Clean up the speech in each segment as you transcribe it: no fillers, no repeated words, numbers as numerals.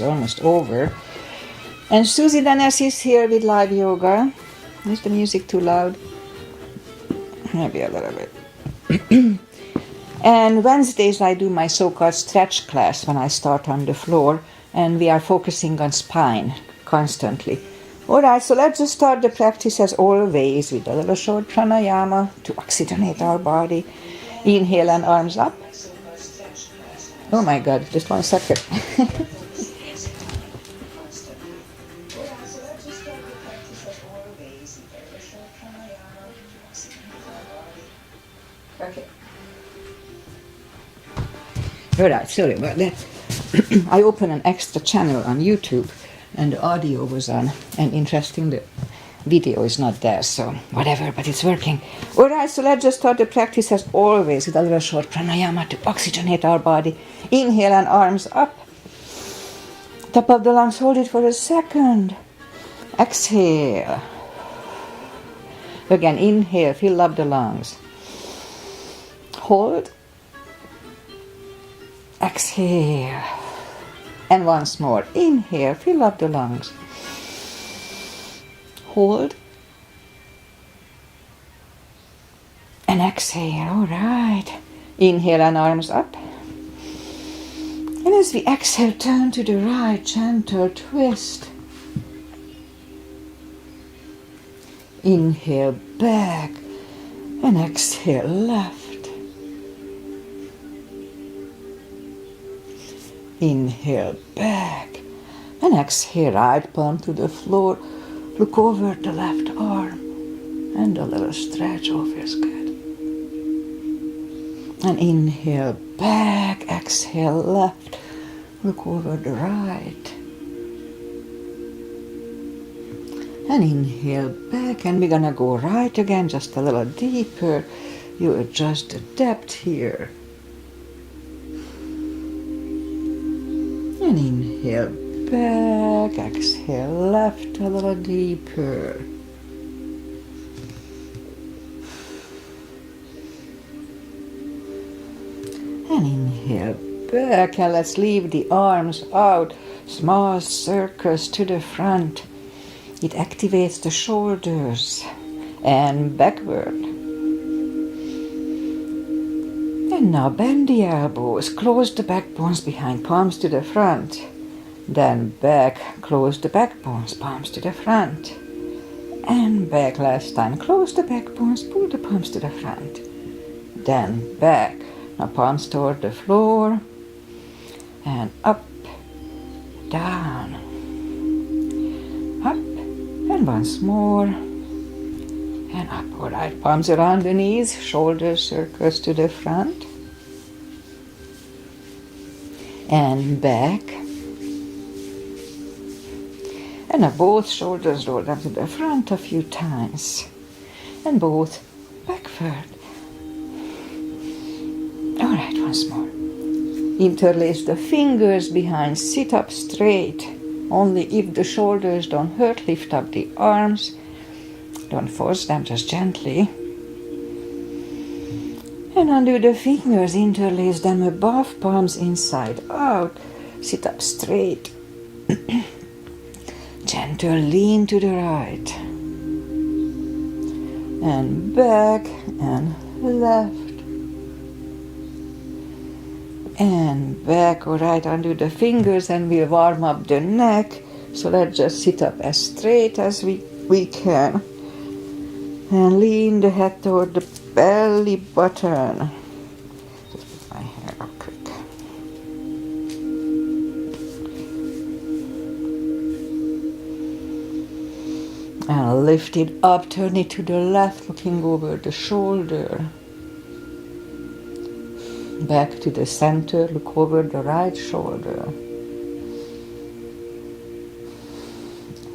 Almost over. And Susie Denes is here with live yoga. Is the music too loud? Maybe a little bit. And Wednesdays I do my so-called stretch class when I start on the floor, and we are focusing on spine constantly. Alright, so let's just start the practice as always with a little short pranayama to oxygenate our body. Inhale and arms up. Oh my god, just 1 second. Okay. Alright, sorry about that. I opened an extra channel on YouTube and the audio was on, and interesting, the video is not there, so whatever, but it's working. Alright, so let's just start the practice as always with a little short pranayama to oxygenate our body. Inhale and arms up. Top of the lungs, hold it for a second. Exhale. Again, inhale, fill up the lungs. Hold. Exhale. And once more. Inhale, fill up the lungs. Hold. And exhale. All right. Inhale and arms up. And as we exhale, turn to the right, gentle twist. Inhale back and exhale left. Inhale back and exhale, right palm to the floor. Look over the left arm and a little stretch feels good. And inhale back, exhale left. Look over the right. And inhale back, and we're gonna go right again, just a little deeper. You adjust the depth here. And inhale back, exhale left, a little deeper. And inhale back, and let's leave the arms out, small circles to the front. It activates the shoulders and backward. And now bend the elbows, close the backbones behind, palms to the front. Then back, close the backbones, palms to the front. And back last time, close the backbones, pull the palms to the front. Then back, now palms toward the floor. And up, down, up, and once more. And up, all right, palms around the knees, shoulders circles to the front. And back. And now both shoulders roll down to the front a few times. And both backward. All right, once more. Interlace the fingers behind, sit up straight. Only if the shoulders don't hurt, lift up the arms. Don't force them, just gently. And undo the fingers, interlace them above, palms inside out. Sit up straight. Gentle lean to the right. And back and left. And back, all right, undo the fingers and we'll warm up the neck. So let's just sit up as straight as we can. And lean the head toward the belly button. Just put my hair up quick. And lift it up, turn it to the left, looking over the shoulder. Back to the center, look over the right shoulder.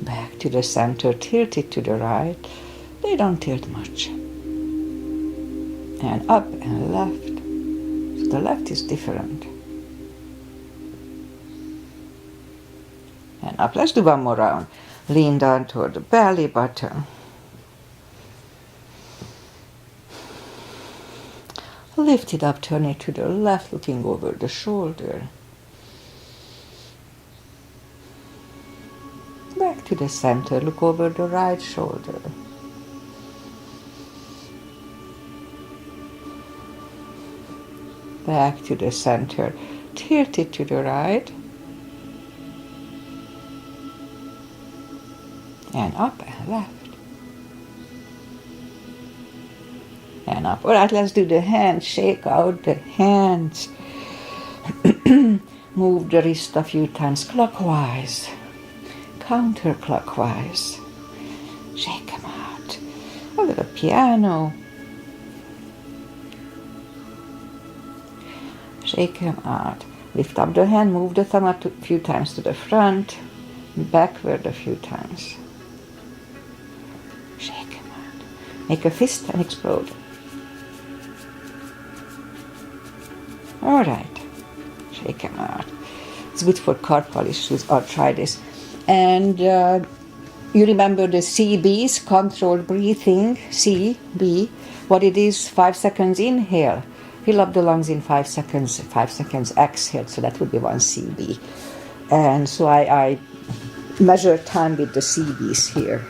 Back to the center, tilt it to the right. They don't tilt much. And up and left. So the left is different. And up. Let's do one more round. Lean down toward the belly button. Lift it up, turn it to the left, looking over the shoulder. Back to the center. Look over the right shoulder. Back to the center. Tilt it to the right. And up and left. And up. Alright, let's do the hands. Shake out the hands. Move the wrist a few times clockwise. Counterclockwise. Shake them out. A little piano. Shake them out. Lift up the hand, move the thumb a few times to the front, backward a few times. Shake them out. Make a fist and explode. Alright. Shake them out. It's good for carpal issues. I'll try this. And you remember the CBs, controlled breathing, CB. What it is, 5 seconds inhale. Fill up the lungs in 5 seconds, 5 seconds exhale, so that would be 1 CB. And so I measure time with the CBs here.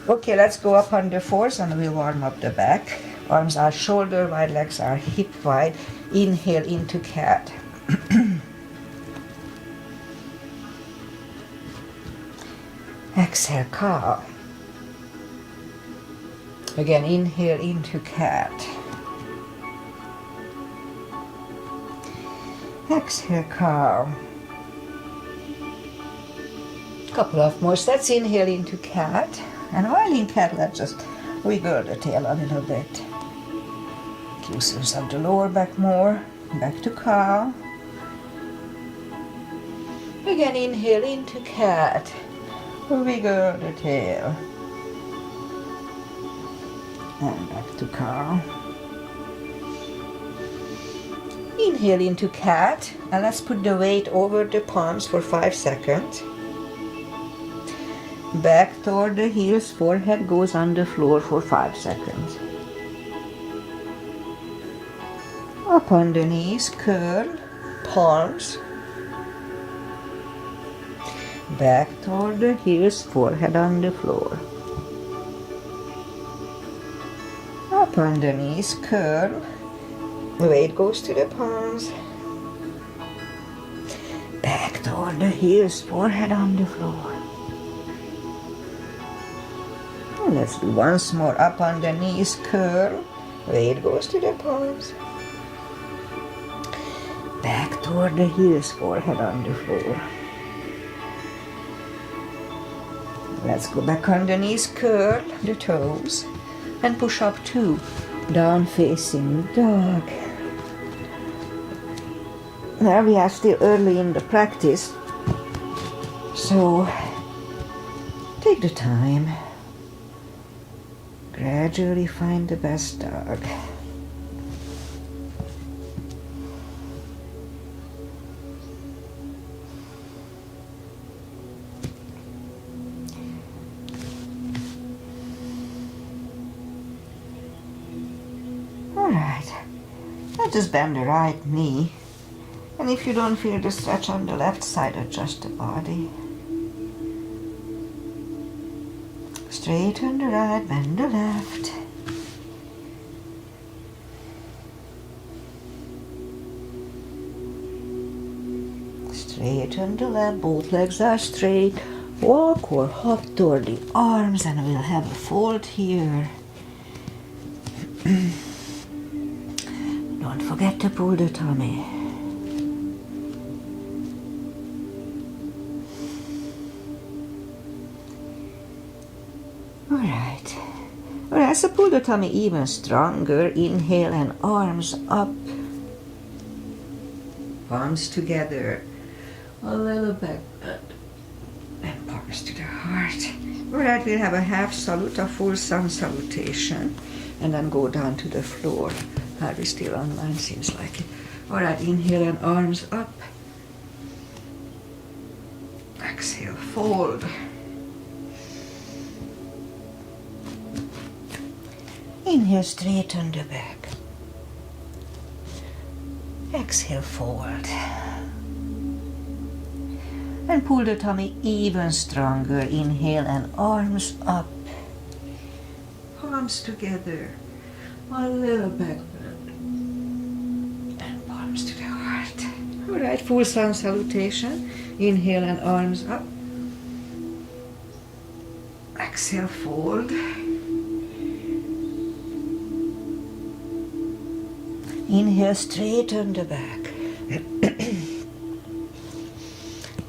Okay, let's go up on the fours and we'll warm up the back. Arms are shoulder wide, legs are hip wide. Inhale into cat. Exhale, cow. Again, inhale into cat. Exhale, cow. Couple of more sets. Inhale into cat. And while in cat, let's just wiggle the tail a little bit. Loosen up the lower back more. Back to cow. Again, inhale into cat. Wiggle the tail. And back to cow. Inhale into cat, and let's put the weight over the palms for 5 seconds. Back toward the heels, forehead goes on the floor for 5 seconds. Up on the knees, curl, palms. Back toward the heels, forehead on the floor. Up on the knees, curl. Weight goes to the palms. Back toward the heels, forehead on the floor. And let's do once more. Up on the knees, curl. Weight goes to the palms. Back toward the heels, forehead on the floor. Let's go back on the knees, curl the toes, and push up 2. Down facing dog. Now we are still early in the practice, so take the time. Gradually find the best dog. Alright, now just bend the right knee, and if you don't feel the stretch on the left side, adjust the body. Straighten the right, bend the left. Straighten the left, both legs are straight. Walk or hop toward the arms, and we'll have a fold here. Don't forget to pull the tummy. Alright. Alright, so pull the tummy even stronger. Inhale and arms up. Palms together. A little back and palms to the heart. Alright, we'll have a half salute, a full sun salutation, and then go down to the floor. Are we still online? Seems like it. Alright, inhale and arms up. Exhale, fold. Inhale, straighten the back. Exhale, fold. And pull the tummy even stronger. Inhale and arms up. Palms together. A little back bend. And palms to the heart. Alright, full sun salutation. Inhale and arms up. Exhale, fold. Inhale, straighten the back.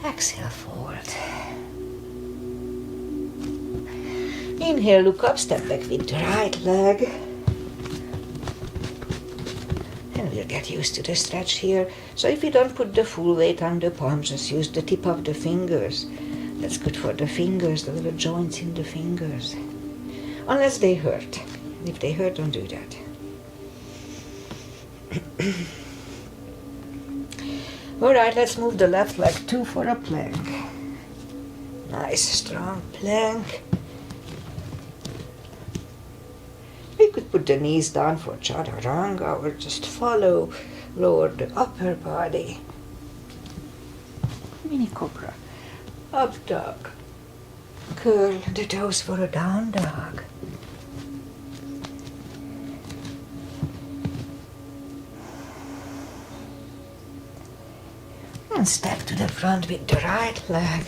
Exhale, fold. Inhale, look up, step back with the right leg. And we'll get used to the stretch here. So if you don't put the full weight on the palms, just use the tip of the fingers. That's good for the fingers, the little joints in the fingers. Unless they hurt. If they hurt, don't do that. Alright, let's move the left leg too for a plank. Nice strong plank. We could put the knees down for chaturanga or just follow, lower the upper body. Mini cobra. Up dog. Curl the toes for a down dog. And step to the front with the right leg.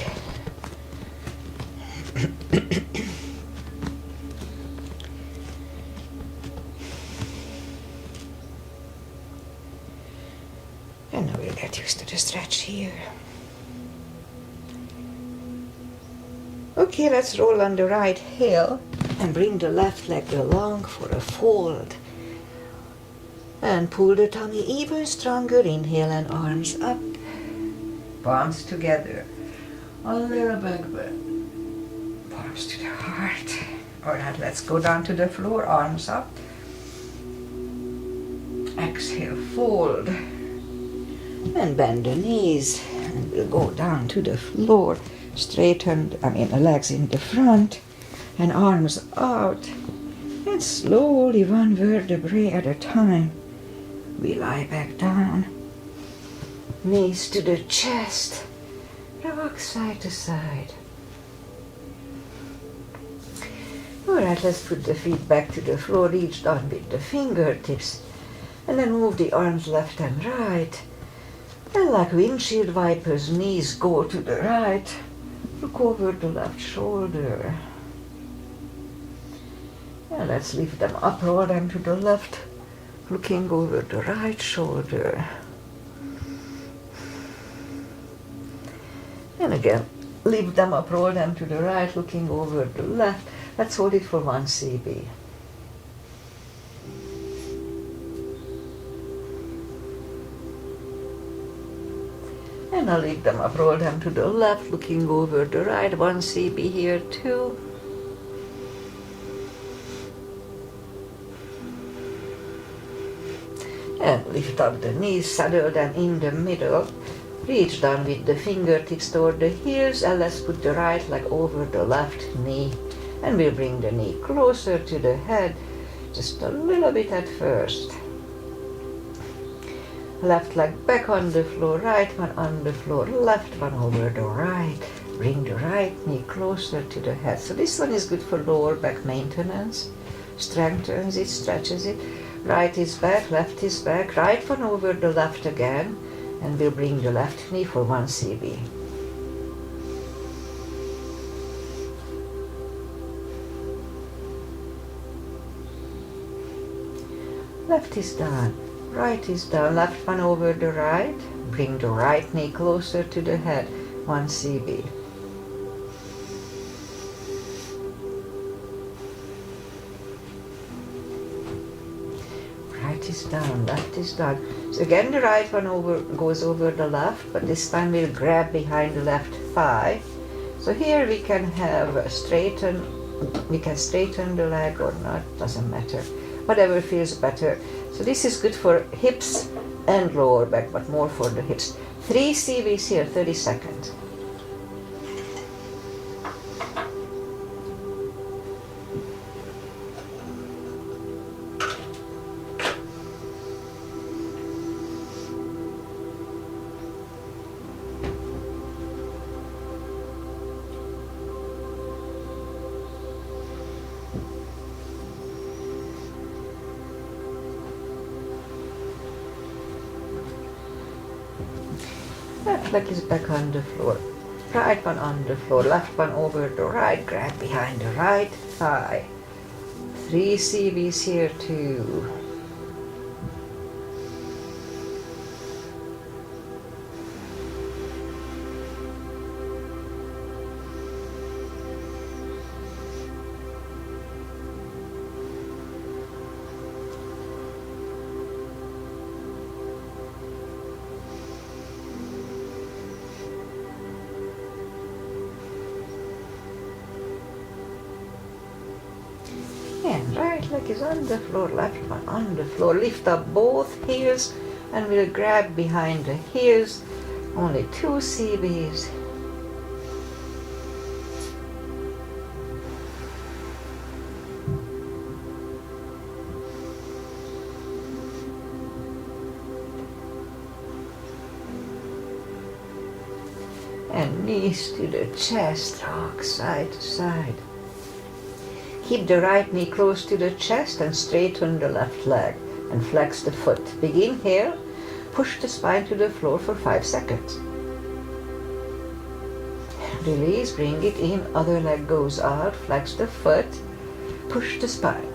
And now we'll get used to the stretch here. Okay, let's roll on the right heel and bring the left leg along for a fold. And pull the tummy even stronger. Inhale and arms up. Palms together. A little back bend. Palms to the heart. Alright, let's go down to the floor. Arms up. Exhale, fold. And bend the knees. And we'll go down to the floor. Straighten, the legs in the front. And arms out. And slowly, one vertebrae at a time, we lie back down. Knees to the chest. Rock side to side. Alright, let's put the feet back to the floor. Reach down with the fingertips. And then move the arms left and right. And like windshield wipers, knees go to the right. Look over the left shoulder. And let's lift them up, roll them to the left. Looking over the right shoulder. And again, lift them up, roll them to the right, looking over the left. Let's hold it for 1 CB. And I'll lift them up, roll them to the left, looking over the right. 1 CB here too. And lift up the knees, saddle them in the middle. Reach down with the fingertips toward the heels, and let's put the right leg over the left knee. And we'll bring the knee closer to the head, just a little bit at first. Left leg back on the floor, right one on the floor, left one over the right. Bring the right knee closer to the head. So this one is good for lower back maintenance. Strengthens it, stretches it. Right is back, left is back. Right one over the left again. And we'll bring the left knee for 1 CB. Left is down, right is down, left one over the right. Bring the right knee closer to the head, 1 CB. Right is down, left is down. So again the right one goes over the left, but this time we'll grab behind the left thigh. So here we can straighten the leg or not, doesn't matter. Whatever feels better. So this is good for hips and lower back, but more for the hips. 3 CBs here, 30 seconds. Left leg is back on the floor. Right one on the floor. Left one over the right. Grab behind the right thigh. 3 CBs here too. And right leg is on the floor, left one on the floor. Lift up both heels and we'll grab behind the heels. Only 2 CBs. And knees to the chest, rock side to side. Keep the right knee close to the chest and straighten the left leg and flex the foot. Begin here. Push the spine to the floor for 5 seconds. Release, bring it in, other leg goes out, flex the foot, push the spine.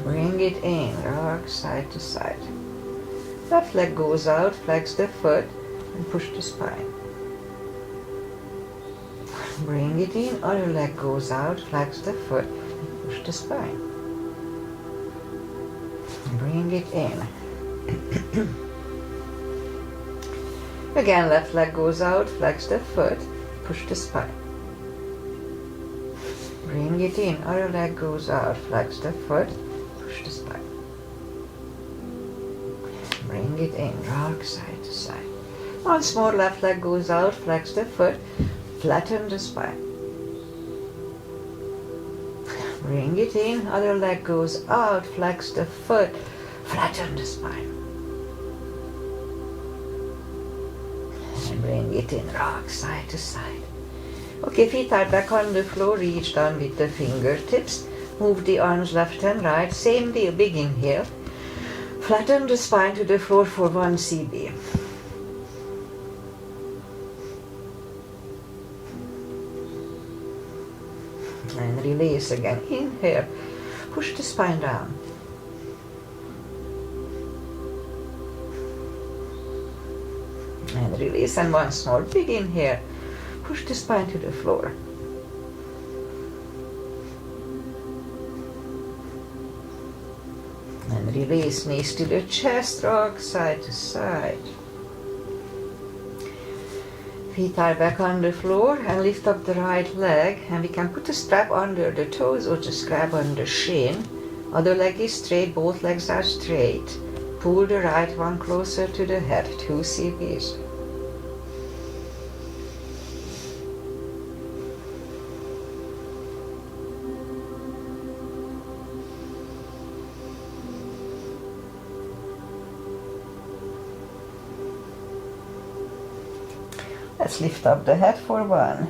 Bring it in, rock side to side. Left leg goes out, flex the foot and push the spine. Bring it in, other leg goes out, flex the foot, push the spine. Bring it in. Again, left leg goes out, flex the foot, push the spine. Bring it in, other leg goes out, flex the foot, push the spine. Bring it in, rock side to side. Once more, left leg goes out, flex the foot, flatten the spine. Bring it in, other leg goes out, flex the foot, flatten the spine. And bring it in, rock side to side. Okay, feet are back on the floor, reach down with the fingertips. Move the arms left and right, same deal, begin here. Flatten the spine to the floor for 1 CB. And release again. Inhale, push the spine down. And release, and once more, begin here. Push the spine to the floor. And release, knees to the chest, rock side to side. Feet are back on the floor and lift up the right leg, and we can put a strap under the toes or just grab on the shin. Other leg is straight, both legs are straight. Pull the right one closer to the head, 2 CBs. Let's lift up the head for 1.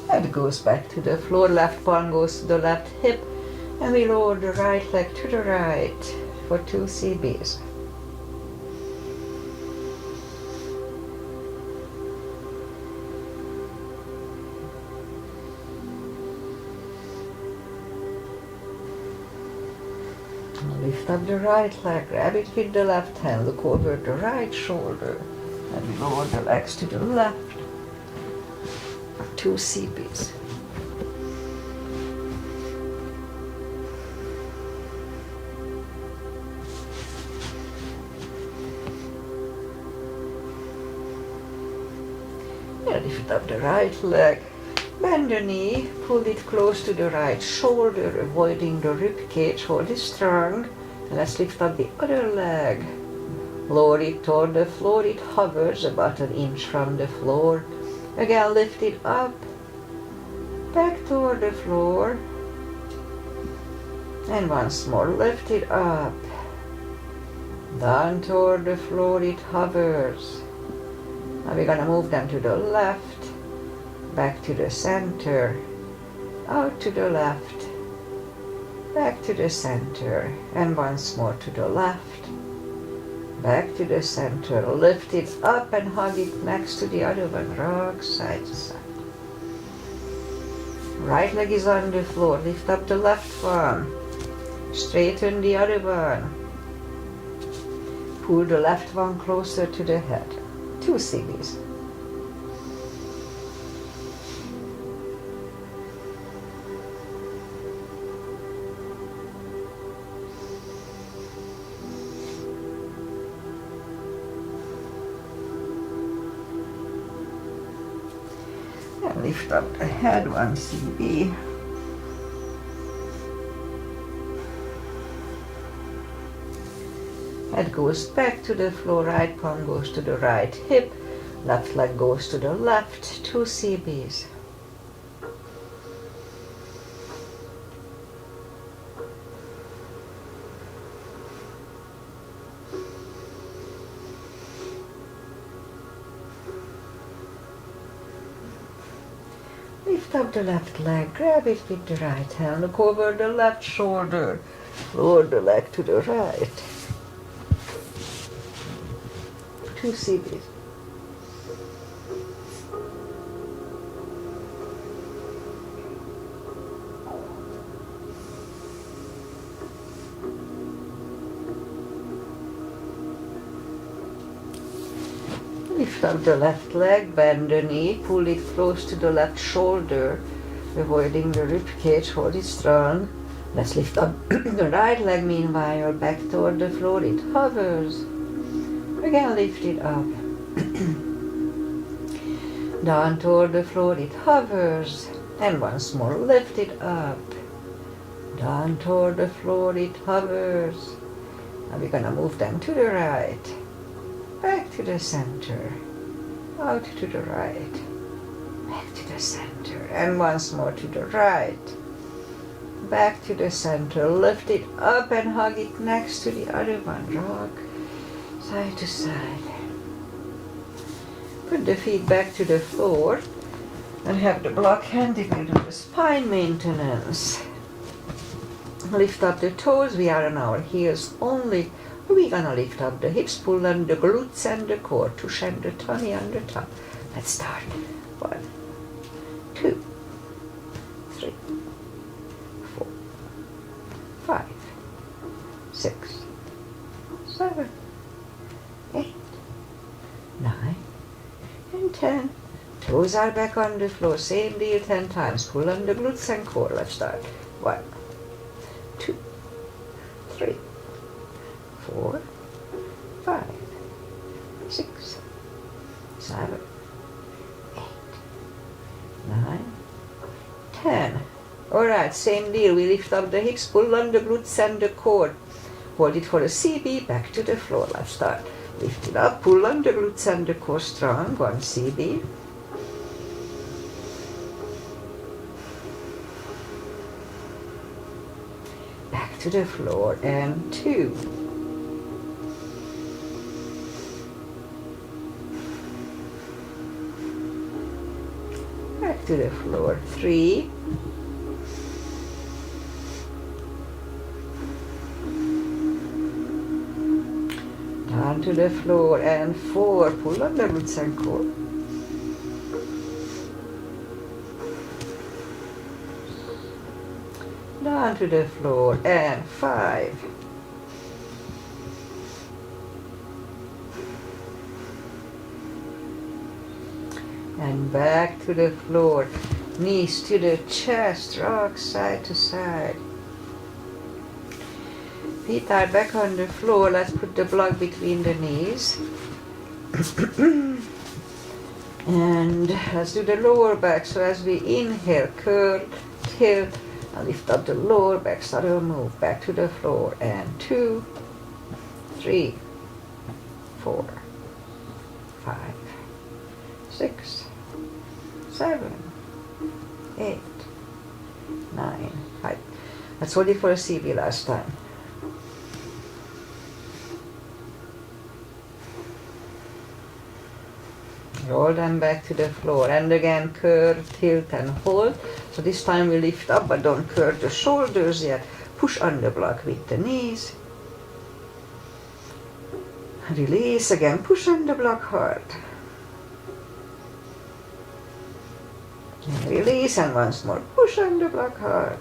Head goes back to the floor, left palm goes to the left hip, and we lower the right leg to the right for 2 CBs. Lift up the right leg, grab it with the left hand, look over the right shoulder, and lower the legs to the left. 2 CBs. Lift up the right leg, bend the knee, pull it close to the right shoulder, avoiding the rib cage, hold it strong. And let's lift up the other leg. Lower it toward the floor, it hovers about 1 inch from the floor. Again, lift it up, back toward the floor. And once more, lift it up, down toward the floor, it hovers. Now we're going to move them to the left, back to the center, out to the left, back to the center, and once more to the left, back to the center, lift it up and hug it next to the other one, rock side to side. Right leg is on the floor, lift up the left one, straighten the other one, pull the left one closer to the head, 2 CBs. And lift up the head, 1 CB. Head goes back to the floor, right palm goes to the right hip, left leg goes to the left, 2 CBs. Lift up the left leg, grab it with the right hand, look over the left shoulder, lower the leg to the right. 2 CBs. Lift up the left leg, bend the knee, pull it close to the left shoulder, avoiding the rib cage, hold it strong. Let's lift up the right leg meanwhile, back toward the floor, it hovers. Again lift it up. Down toward the floor, it hovers. And once more, lift it up. Down toward the floor, it hovers. Now we're gonna move them to the right. Back to the center, out to the right, back to the center, and once more to the right, back to the center, lift it up and hug it next to the other one, rock side to side. Put the feet back to the floor and have the block handy with the spine maintenance. Lift up the toes, we are on our heels only. We're gonna lift up the hips, pull on the glutes and the core, tush and the tummy on the top. Let's start. 1, 2, 3, 4, 5, 6, 7, 8, 9, and 10. Toes are back on the floor. Same deal 10 times. Pull on the glutes and core. Let's start. 1, 2, 3, 4, 5, 6, 7, 8, 9, 10. Alright, same deal. We lift up the hips, pull on the glutes and the core. Hold it for a CB, back to the floor. Let's start. Lift it up, pull on the glutes and the core strong. 1 CB. Back to the floor and 2. Back to the floor, 3. Down to the floor and 4. Pull on the glutes and core. Down to the floor and 5. And back to the floor, knees to the chest, rock side to side. Feet are back on the floor, let's put the block between the knees. And let's do the lower back, so as we inhale, curl, tilt, and lift up the lower back, start to move back to the floor, and 2, 3, 4, 5, 6, 7, 8, 9, 5. Let's hold it for a CB last time. Roll them back to the floor, and again curl, tilt and hold. So this time we lift up, but don't curl the shoulders yet. Push push under block with the knees. Release again, push under block hard. And release, and once more, push under block hard.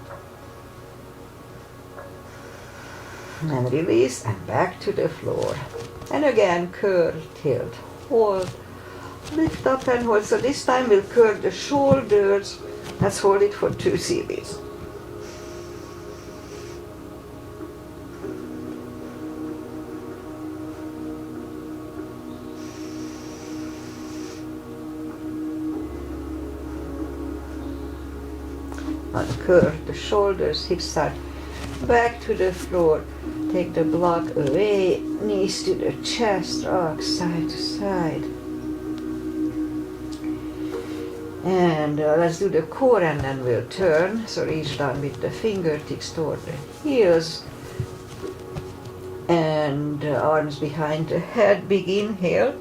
And release, and back to the floor. And again, curl, tilt, hold, lift up and hold. So this time we'll curl the shoulders. Let's hold it for 2 series. Uncurve the shoulders, hips start back to the floor. Take the block away, knees to the chest, rock side to side. And let's do the core, and then we'll turn. So reach down with the fingertips toward the heels. And arms behind the head, big inhale.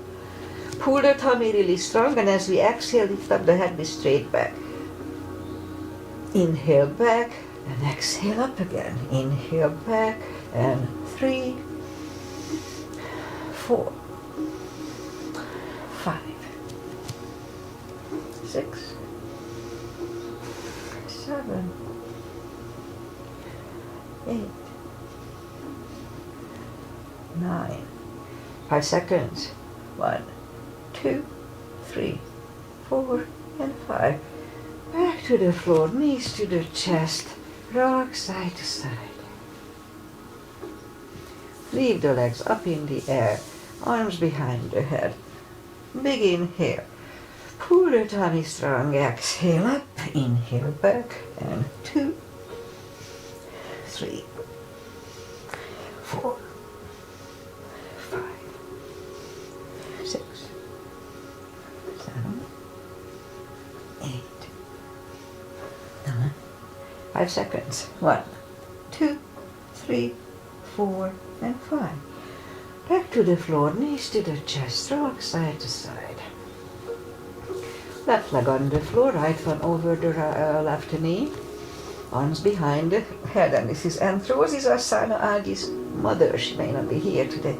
Pull the tummy really strong, and as we exhale, lift up the head, be straight back. Inhale back, and exhale up again. Inhale back, and 3, 4, 5, 6, 7, 8, 9. 5 seconds. 1, 2, 3, 4, and 5. Back to the floor, knees to the chest, rock side to side. Leave the legs up in the air, arms behind the head. Big inhale. Pull the tummy strong, exhale up, inhale back, and 2, 3, 4, 5, 6, 7, 8, 9. 5 seconds. 1, 2, 3, 4, and 5. Back to the floor, knees to the chest, rock side to side. Left leg on the floor, right one over the left knee. Arms behind the head, and this is Anthrosis Asana Adi's mother. She may not be here today.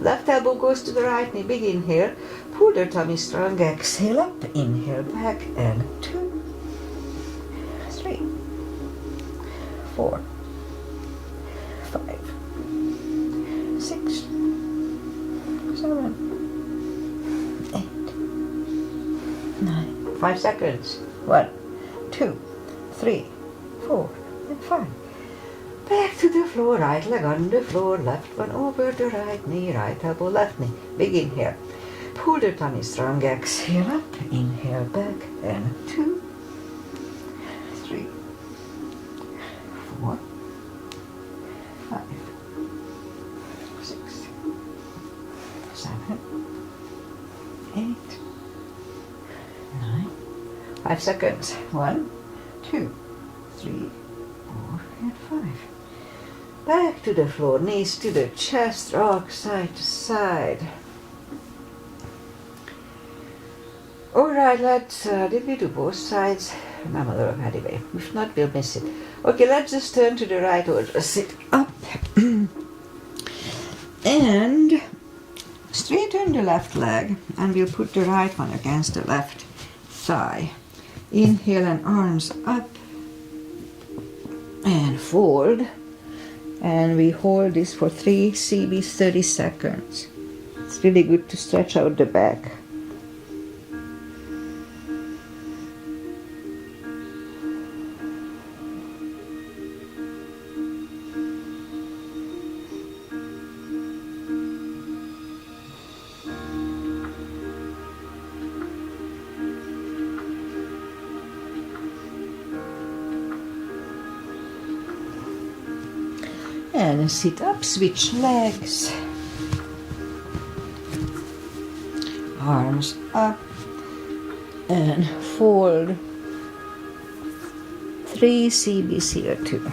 Left elbow goes to the right knee, big inhale. Pull the tummy strong, exhale up, inhale back, and 2, 3, 4, 5, 6, 7, 8, 9. 5 seconds. 1, 2, 3, 4, and 5. Back to the floor, right leg on the floor, left one over the right knee, right elbow, left knee. Big inhale. Pull the tummy strong, exhale up, inhale back, and 2, 3, 4, 5, 6, 7, 8, 9. 5 seconds. 1, 2, 3, 4, and 5. Back to the floor, knees to the chest, rock side to side. Alright, let's, did we do both sides? Remember, anyway, if not, we'll miss it. Okay, let's just turn to the right or just sit up. And straighten the left leg, and we'll put the right one against the left thigh. Inhale and arms up, and fold. And we hold this for 3 CBs, 30 seconds. It's really good to stretch out the back. And sit up, switch legs. Arms up and fold. 3 CBs here too.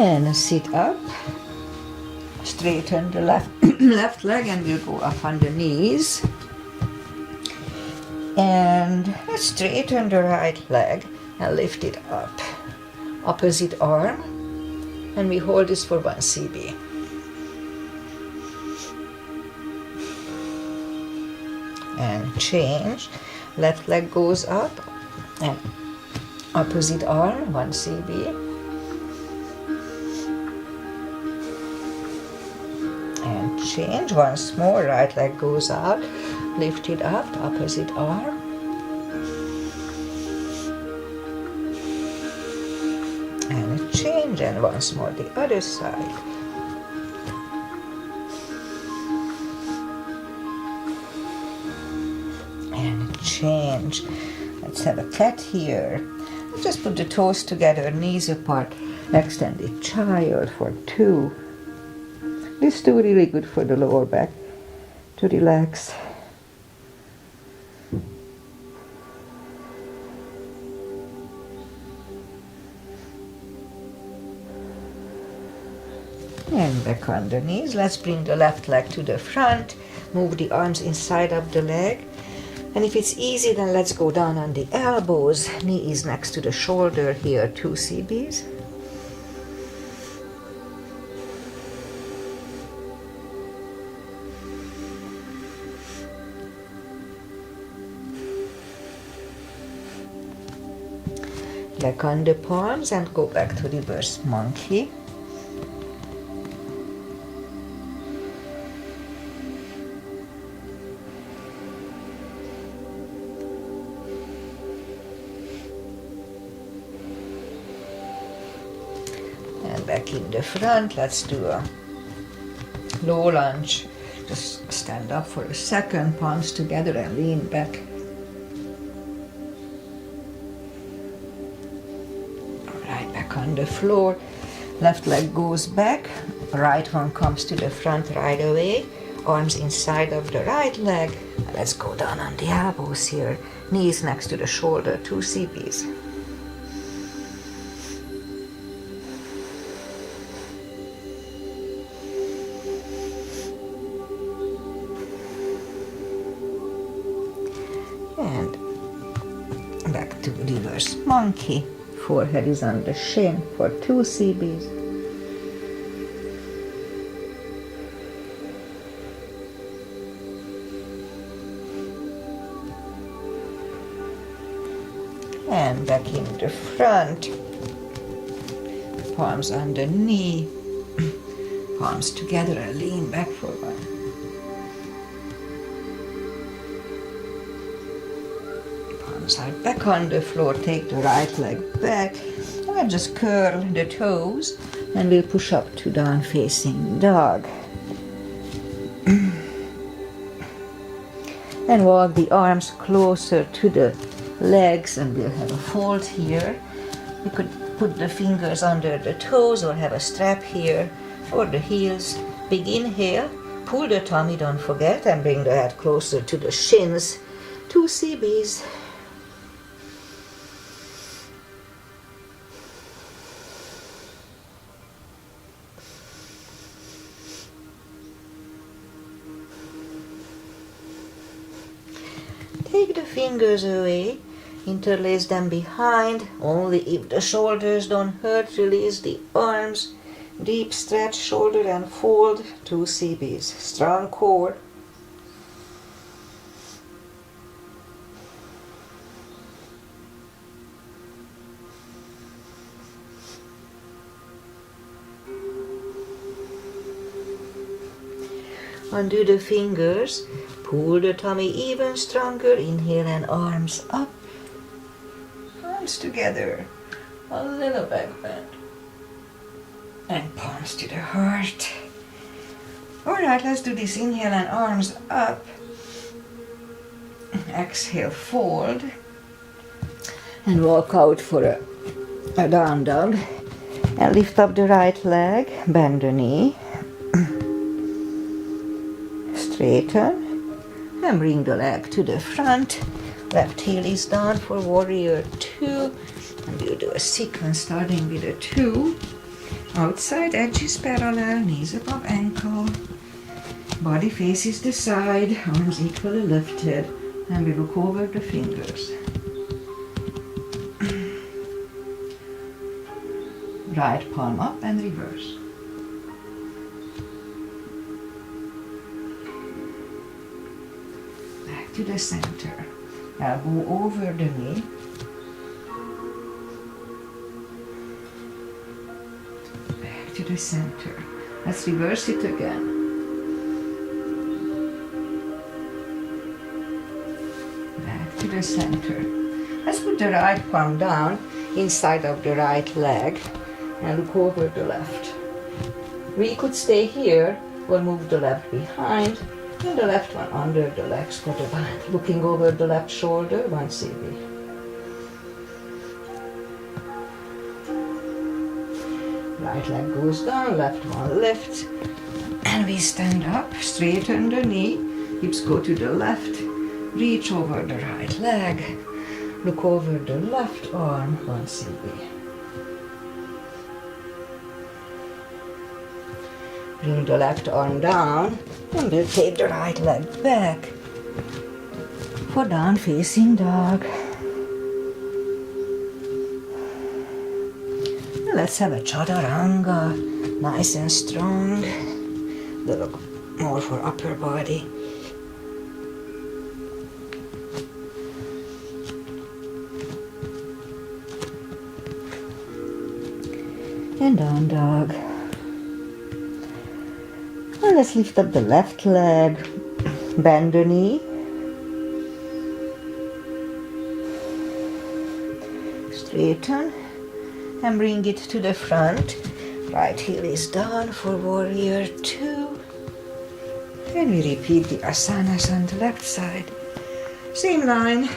And sit up. Straighten the left leg and we'll go up on the knees. And straighten the right leg and lift it up. Opposite arm. And we hold this for 1 CB. And change. Left leg goes up and opposite arm, 1 CB. And change once more. Right leg goes out. Lift it up, opposite arm. And change, and once more the other side. And change. Let's have a cat here. Just put the toes together, knees apart. Extended child for 2. This too really good for the lower back to relax. And back on the knees. Let's bring the left leg to the front. Move the arms inside of the leg. And if it's easy, then let's go down on the elbows. Knee is next to the shoulder here, 2 CBs. Back on the palms and go back to reverse monkey. And back in the front, let's do a low lunge. Just stand up for a second, palms together and lean back. On the floor, left leg goes back, right one comes to the front right away, arms inside of the right leg. Let's go down on the elbows here, knees next to the shoulder, 2 CBs. And back to reverse monkey. Forehead is on the shin for 2 CBs. And back in the front. Palms on the knee. Palms together and lean back for 1. Side back on the floor, take the right leg back and just curl the toes and we'll push up to down facing dog. And walk the arms closer to the legs and we'll have a fold here. You could put the fingers under the toes or have a strap here or the heels. Big inhale, pull the tummy, don't forget, and bring the head closer to the shins, 2 CBs. Take the fingers away, interlace them behind, only if the shoulders don't hurt, release the arms, deep stretch shoulder and fold, 2 CBs, strong core. Undo the fingers, pull the tummy even stronger, inhale and arms up, arms together, a little back bend, and palms to the heart. Alright, let's do this, inhale and arms up, exhale, fold, and walk out for a down dog, and lift up the right leg, bend the knee, straighten, and bring the leg to the front. Left heel is down for warrior 2, and we'll do a sequence starting with a 2. Outside edge is parallel, knees above ankle. Body faces the side, arms equally lifted, and we look over the fingers. Right palm up and reverse. Back to the center. Elbow over the knee. Back to the center. Let's reverse it again. Back to the center. Let's put the right palm down inside of the right leg and look over the left. We could stay here or move the left behind and the left one under the legs for the bind. Looking over the left shoulder, 1 cb. Right leg goes down, left one lifts, and we stand up, straighten the knee, hips go to the left, reach over the right leg, look over the left arm, 1 cb. Bring the left arm down and we'll take the right leg back for down facing dog. Let's have a chaturanga, nice and strong. They look more for upper body. And down dog. And let's lift up the left leg, bend the knee. Straighten and bring it to the front. Right heel is down for warrior 2. And we repeat the asanas on the left side. Same line.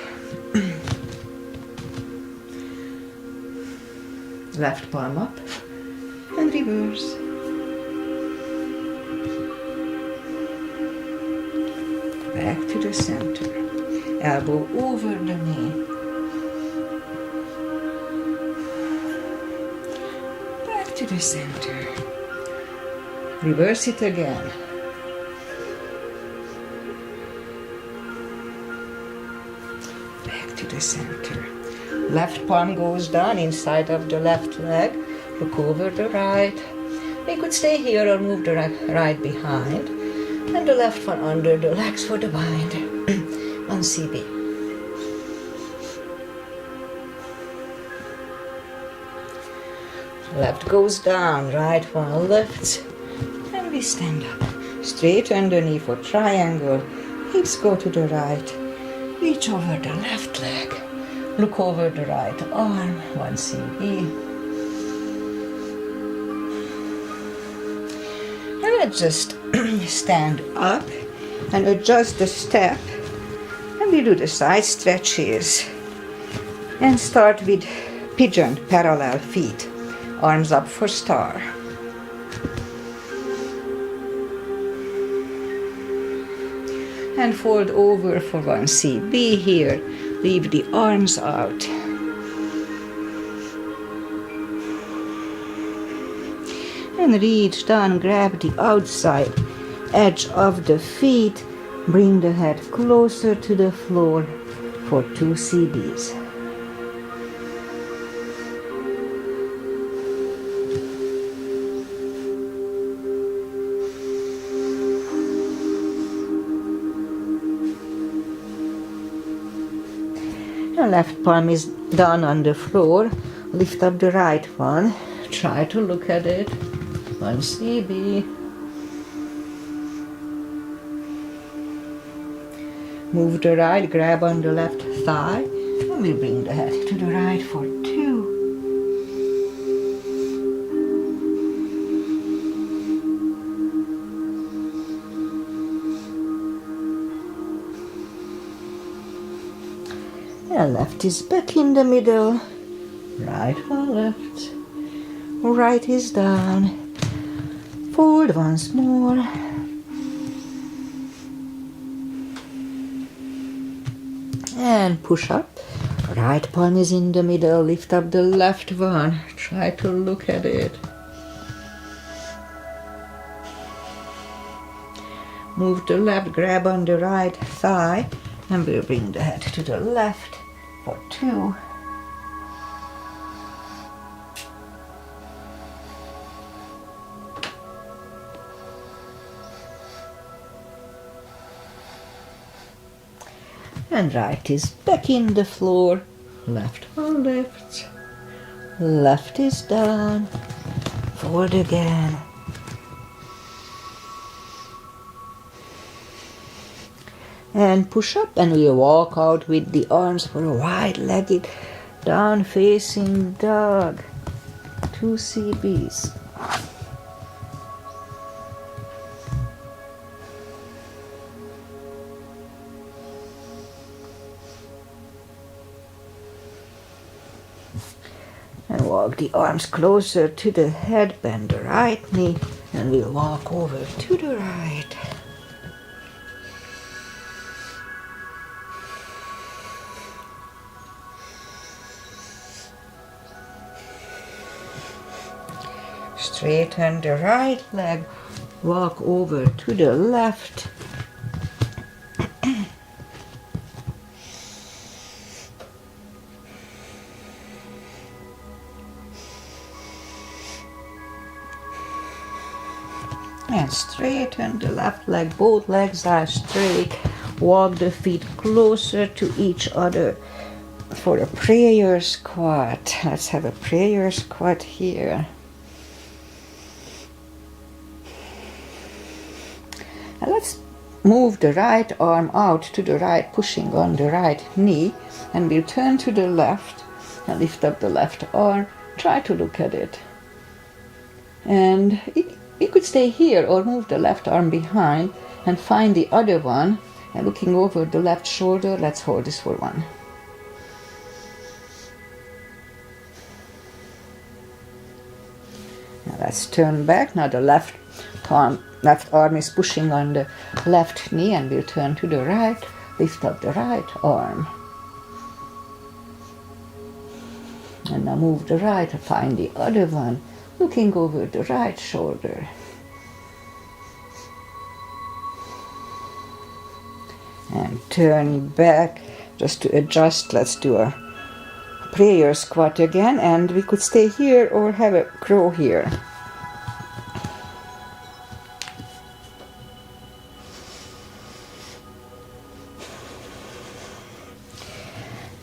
Left palm up and reverse. Back to the center. Elbow over the knee. Back to the center. Reverse it again. Back to the center. Left palm goes down inside of the left leg. Look over the right. We could stay here or move the right behind. And the left one under the legs for the bind. 1 cb. Left goes down, right one lifts, and we stand up. Straighten the knee for triangle. Hips go to the right. Reach over the left leg. Look over the right arm. 1 cb. And let's just stand up and adjust the step, and we do the side stretches and start with pigeon, parallel feet, arms up for star. And fold over for 1 cb here, leave the arms out. And reach down, grab the outside edge of the feet, bring the head closer to the floor for 2 cb's. The left palm is down on the floor, lift up the right one, try to look at it, 1 cb. Move the right, grab on the left thigh, and we bring the head to the right for 2. And left is back in the middle, right or left, right is down, fold once more, and push up. Right palm is in the middle, lift up the left one, try to look at it. Move the left, grab on the right thigh, and we'll bring the head to the left for 2. And right is back in the floor, left one lifts, left is down, forward again. And push up, and we'll walk out with the arms for a wide-legged down facing dog. 2 CBs. And walk the arms closer to the head, bend the right knee, and we'll walk over to the right. Straighten the right leg, walk over to the left. And straighten the left leg, both legs are straight. Walk the feet closer to each other for a prayer squat. Let's have a prayer squat here. And let's move the right arm out to the right, pushing on the right knee, and we'll turn to the left and lift up the left arm. Try to look at it. And you could stay here or move the left arm behind and find the other one, and looking over the left shoulder. Let's hold this for 1. Now let's turn back. Now the left arm is pushing on the left knee, and we'll turn to the right, lift up the right arm. And now move the right and find the other one, looking over the right shoulder. And turn back just to adjust. Let's do a prayer squat again, and we could stay here or have a crow here.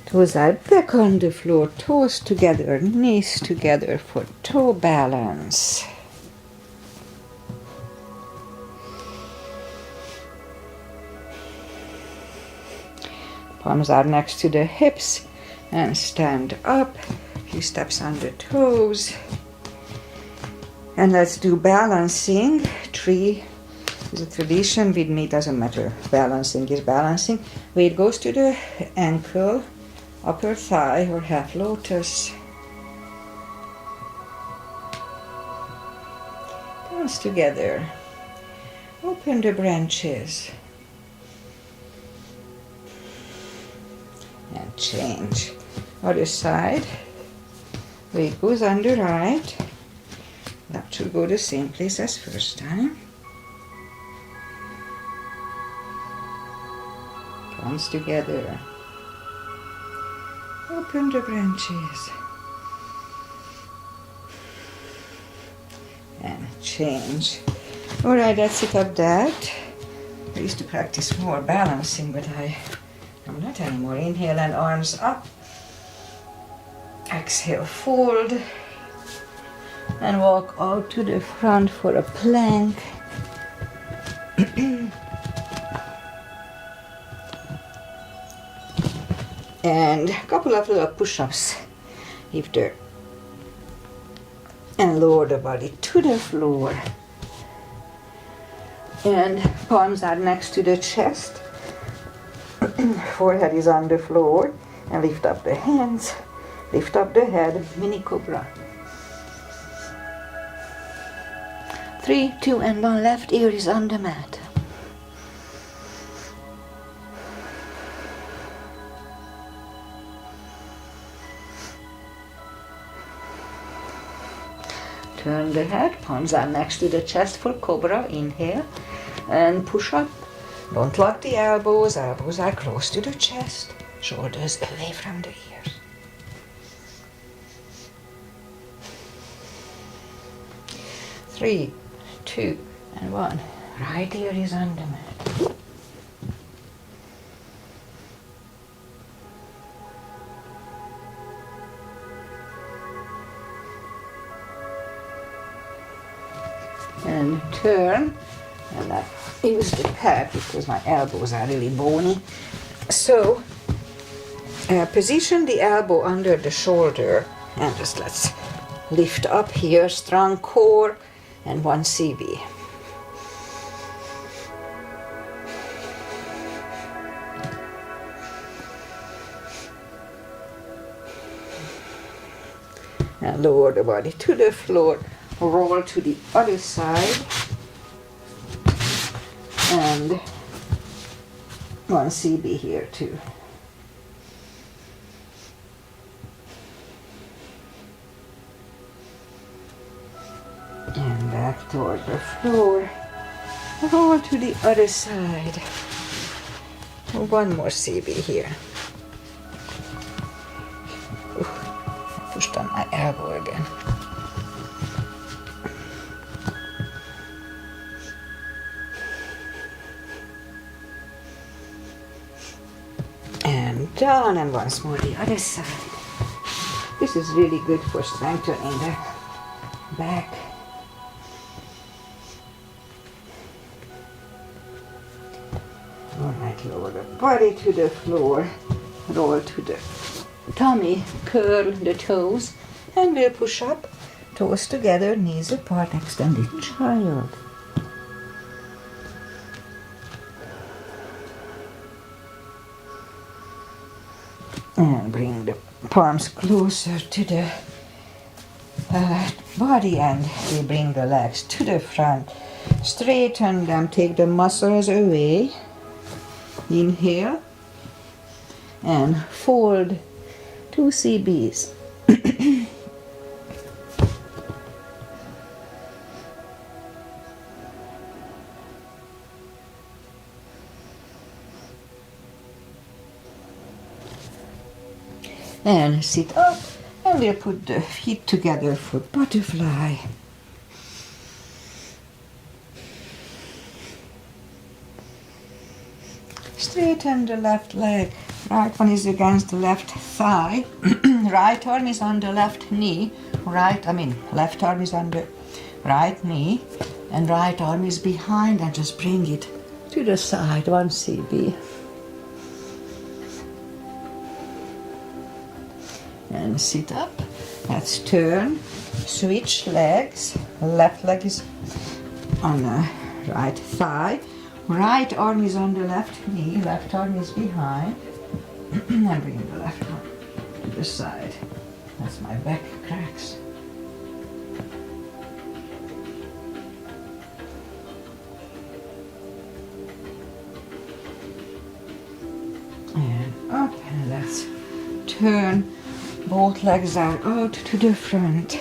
Toes are back on the floor, toes together, knees together for toe balance. Palms are next to the hips, and stand up. Few steps on the toes. And let's do balancing. 3 is a tradition. With me, doesn't matter. Balancing is balancing. Weight goes to the ankle, upper thigh or half lotus. Palms together. Open the branches. And change. Other side. Weight goes on the right. That should go the same place as first time. Palms together. Open the branches. And change. Alright, that's it of that. I used to practice more balancing, but I'm not anymore. Inhale and arms up. Exhale, fold. And walk out to the front for a plank. And a couple of little push-ups after. And lower the body to the floor. And palms are next to the chest. Forehead is on the floor. And lift up the hands. Lift up the head. Mini cobra. 3, 2, and 1. Left ear is on the mat. Turn the head, palms are next to the chest for cobra, inhale. and push up. Don't lock the elbows. Elbows are close to the chest. Shoulders away from the ears. Three, two, and one. Right ear is on the mat. And turn, and I use the pad because my elbows are really bony. So position the elbow under the shoulder and just let's lift up here, strong core and 1 CB. And lower the body to the floor, roll to the other side, and 1 CB here too. And back toward the floor, roll to the other side. 1 more CB here. Pushed on my elbow again. And down, and once more the other side. This is really good for strengthening the back. Alright, lower the body to the floor, roll to the tummy, curl the toes, and we'll push up, toes together, knees apart, extended child. And bring the palms closer to the body, and we bring the legs to the front. Straighten them, take the muscles away. Inhale and fold 2 CBs. And sit up, and we'll put the feet together for butterfly. Straighten the left leg. Right one is against the left thigh. Right arm is on the left knee. Left arm is on the right knee. And right arm is behind, and just bring it to the side, 1 CB. And sit up. Let's turn. Switch legs. Left leg is on the right thigh. Right arm is on the left knee, left arm is behind. And bring the left arm to the side. That's my back cracks. And up, and let's turn. Both legs are out to the front.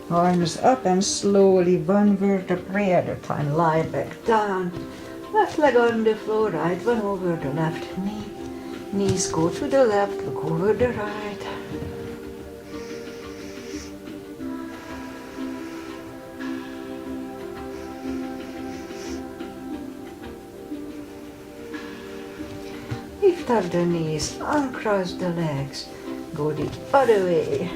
Arms up, and slowly 1 vertebrae at a time lie back down. Left leg on the floor, right one over the left knee. Knees go to the left, look over the right. Lift up the knees, uncross the legs, go the other way.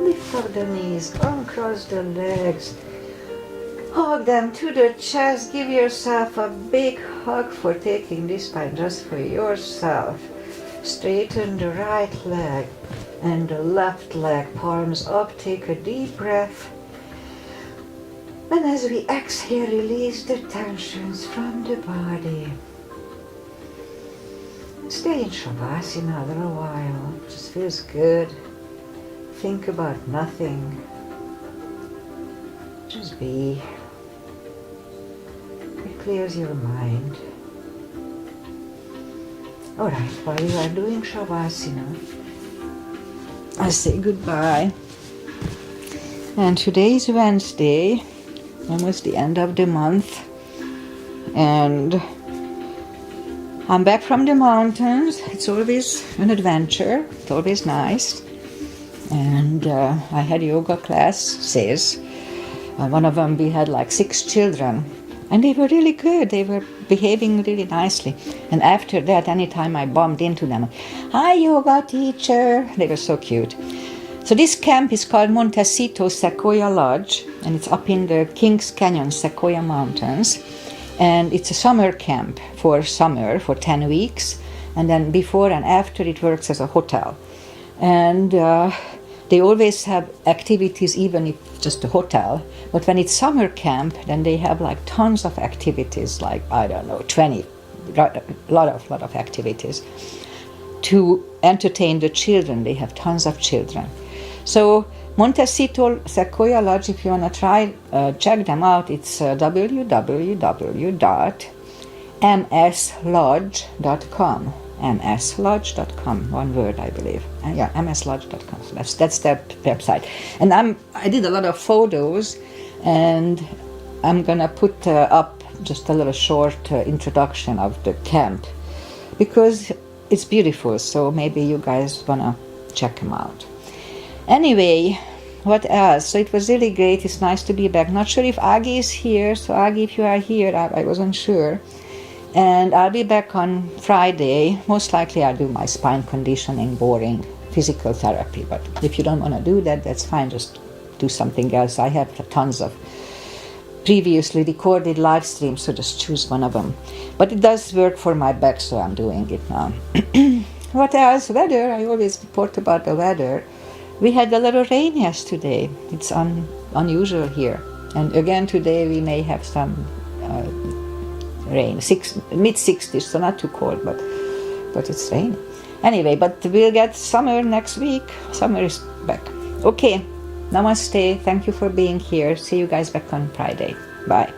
Lift up the knees, uncross the legs, hug them to the chest, give yourself a big hug for taking this time just for yourself. Straighten the right leg and the left leg, palms up, take a deep breath. And as we exhale, release the tensions from the body. Stay in Shavasana a little while, it just feels good. Think about nothing. Just be. It clears your mind. Alright, while you are doing Shavasana, I say goodbye. And today is Wednesday, almost the end of the month. And I'm back from the mountains. It's always an adventure. It's always nice. And I had yoga classes. One of them we had like 6 children. And they were really good. They were behaving really nicely. And after that, anytime I bumped into them, "Hi, yoga teacher." They were so cute. So this camp is called Montecito Sequoia Lodge. And it's up in the Kings Canyon Sequoia Mountains. And it's a summer camp for 10 weeks. And then before and after it works as a hotel. And they always have activities, even if just a hotel. But when it's summer camp, then they have like tons of activities, like, I don't know, 20, a lot of activities. To entertain the children, they have tons of children. So Montecito Sequoia Lodge, if you want to try, check them out. It's www.mslodge.com. mslodge.com, one word, I believe. Yeah, mslodge.com. So that's their website. And I did a lot of photos, and I'm gonna put up just a little short introduction of the camp, because it's beautiful. So maybe you guys wanna check them out. Anyway, what else? So it was really great. It's nice to be back. Not sure if Agi is here. So Agi, if you are here, I wasn't sure. And I'll be back on Friday. Most likely I'll do my spine conditioning, boring physical therapy. But if you don't want to do that, that's fine. Just do something else. I have tons of previously recorded live streams, so just choose one of them. But it does work for my back, so I'm doing it now. What else? Weather. I always report about the weather. We had a little rain yesterday. It's unusual here. And again today we may have some rain, mid-60s, so not too cold, but it's raining. Anyway, but we'll get summer next week. Summer is back. Okay, namaste. Thank you for being here. See you guys back on Friday. Bye.